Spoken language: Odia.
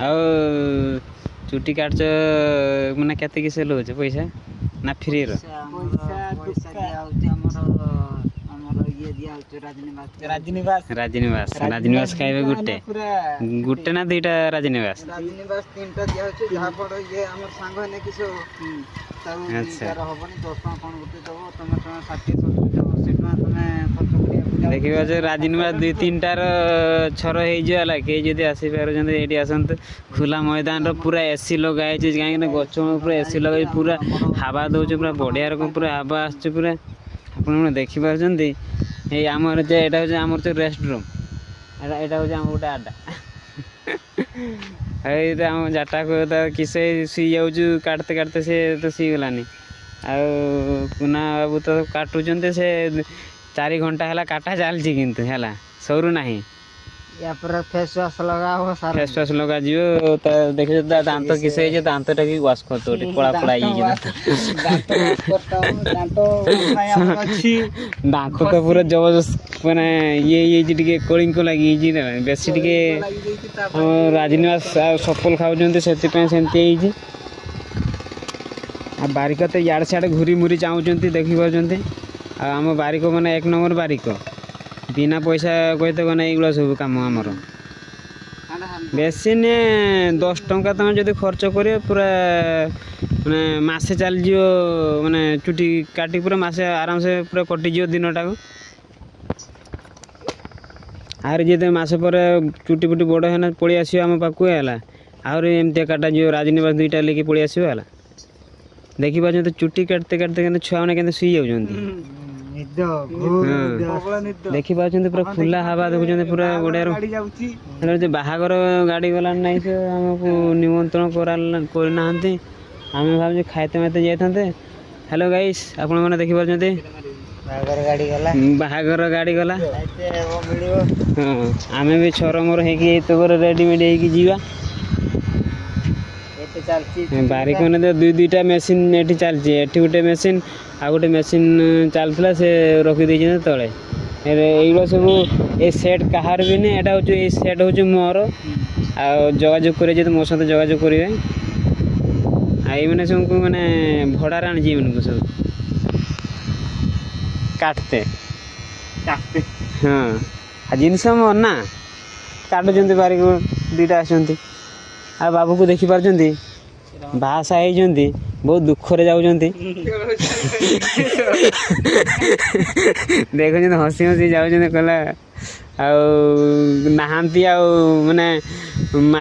ଆଉ ଚୁଟି କାଟଛ ମାନେ କେତେ କିସ ଲଉଛ ପଇସା ନା ଫ୍ରିର? ରାଜନିବାସ ଖାଇବେ ଗୋଟେ ନା ଦୁଇଟା ରାଜନିବାସ? ତିନିଟା ଦିଆହଉଛି ଯାହା ପଡ ଇଏ ଆମର ସାଙ୍ଗ ହେନେ କିଛି ଆଚ୍ଛା ହବନି 10 ଟଙ୍କା କଣ ଗୋଟେ ଦବ ତମେ 60 70 80 ଟଙ୍କା ତମେ ଖର୍ଚ୍ଚ କରିବାକୁ ଦେଖିବା ଯେ ରାଜନିବାସ 2-3ଟାର ଛର ହେଇଯିବ ହେଲା। କେହି ଯଦି ଆସିପାରୁଛନ୍ତି ଏଇଠି ଆସନ୍ତୁ। ଖୋଲା ମଇଦାନର ପୁରା ଏସି ଲଗା ହେଇଛି କାହିଁକିନା ଗଛ ପୁରା ଏସି ଲଗାଇ ପୁରା ହାବା ଦେଉଛି ପୁରା ବଢ଼ିଆ ରକମ ପୁରା ହାବା ଆସୁଛି ପୁରା। ଆପଣ ଦେଖିପାରୁଛନ୍ତି ଏଇ ଆମର ଯେ ଏଇଟା ହେଉଛି ଆମର ଯେଉଁ ରେଷ୍ଟ ରୁମ୍ ଏଇଟା ହେଉଛି ଆମର ଗୋଟେ ଆଡା ଏଇଟା ଆମ ଜାଟାକୁ କିସ ଶୁଇ ଯାଉଛୁ କାଟତେ କାଟତେ ସେ ତ ଶୁଇଗଲାନି। ଆଉ କୁନା ବାବୁ ତ କାଟୁଛନ୍ତି ସେ 4 ଘଣ୍ଟା ହେଲା କାଟା ଚାଲିଛି କିନ୍ତୁ ହେଲା ସରୁ ନାହିଁ। या पर फेस वाश लगा हो सारा फेस वाश ଲଗାଯିବ ତା ଦେଖିଛ ତା ଦାନ୍ତ କିସ ହେଇଛି ଦାନ୍ତଟା କି ୱାଶ କରିଦେବ ଟିକେ କଳା କଳା ହେଇଛି ଦାନ୍ତ ତ ପୁରା ଜବରଦସ୍ତ ମାନେ ଇଏ ହେଇଯାଇଛି ଟିକେ କଳିଙ୍କ ଲାଗିଯାଇଛି ବେଶୀ ଟିକେ ରାଜନିବାସ ଆଉ ସଫଲ ଖାଉଛନ୍ତି ସେଥିପାଇଁ ସେମିତି ହେଇଛି। ଆଉ ବାରିକ ତ ଇଆଡ଼େ ସିଆଡ଼େ ଘୁରି ମୁରି ଚାହୁଁଛନ୍ତି ଦେଖିପାରୁଛନ୍ତି। ଆଉ ଆମ ବାରିକ ମାନେ 1 ନମ୍ବର ବାରିକ ବିନା ପଇସା କହିତେ ଗଲେ ଏଇଗୁଡ଼ା ସବୁ କାମ ଆମର। ବେଶୀ ନେ 10 ଟଙ୍କା ତମେ ଯଦି ଖର୍ଚ୍ଚ କରିବ ପୁରା ମାନେ ମାସେ ଚାଲିଯିବ ମାନେ ଚୁଟି କାଟି ପୁରା ମାସେ ଆରାମସେ ପୁରା କଟିଯିବ ଦିନଟାକୁ। ଆହୁରି ଯଦି ମାସ ପରେ ଚୁଟି ଫୁଟି ବଡ଼ ହେନା ପଳେଇ ଆସିବ ଆମ ପାଖକୁ ହେଲା। ଆହୁରି ଏମିତି କାଟାଯିବ ରାଜନିବାସ 2ଟା ନେଇକି ପଳେଇ ଆସିବ ହେଲା। ଦେଖିପାରୁଛନ୍ତି ଚୁଟି କାଟତେ କାଟତେ କିନ୍ତୁ ଛୁଆମାନେ କେମିତି ଶୋଇ ଯାଉଛନ୍ତି। ଦେଖିପାରୁଛନ୍ତି ପୁରା ଖୋଲା ହାବା ଦେଖୁଛନ୍ତି ପୁରା ବଢ଼ିଆ ବାହାଘର ଗାଡ଼ି ଗଲାଣି ନାହିଁ ସେ ଆମକୁ ନିମନ୍ତ୍ରଣ କରିନାହାନ୍ତି। ଆମେ ଭାବୁଛୁ ଖାଇତେ ମାଇତେ ଯାଇଥାନ୍ତେ। ହ୍ୟାଲୋ ଗାଇସ୍ ଆପଣମାନେ ଦେଖିପାରୁଛନ୍ତି ବାହାଘର ଗାଡ଼ି ଗଲା। ହଁ ଆମେ ବି ଛର ମର ହେଇକି ଏତକର ରେଡ଼ିମେଡ଼ି ହେଇକି ଯିବା। ବାରିକ ମାନେ ତ 2-2ଟା ମେସିନ୍ ଏଠି ଚାଲିଛି। ଏଠି ଗୋଟେ ମେସିନ୍ ଆଉ ଗୋଟେ ମେସିନ୍ ଚାଲିଥିଲା ସେ ରଖିଦେଇଛନ୍ତି ତଳେ। এইগুলো ସବୁ ଏ ସେଟ୍ କାହାର ବି ନାହିଁ। ଏଇଟା ହେଉଛି ଏଇ ସେଟ୍ ହେଉଛି ମୋର। ଆଉ ଯୋଗାଯୋଗ କରିବେ ଯଦି ମୋ ସହିତ ଯୋଗାଯୋଗ କରିବେ। ଆଉ ଏଇମାନେ ସବୁ ମାନେ ଭଡ଼ାରେ ଆଣିଛି ଏମାନଙ୍କୁ ସବୁ କାଟତେ ହଁ ଆଉ ଜିନିଷ ମୋର ନା କାଟୁଛନ୍ତି ବାରିକ 2ଟା ଆସୁଛନ୍ତି। ଆଉ ବାବୁକୁ ଦେଖିପାରୁଛନ୍ତି ବାହାସାହା ହେଇଛନ୍ତି ବହୁତ ଦୁଃଖରେ ଯାଉଛନ୍ତି ଦେଖୁଛନ୍ତି ହସି ହସି ଯାଉଛନ୍ତି କହିଲା ଆଉ ନାହାନ୍ତି ଆଉ ମାନେ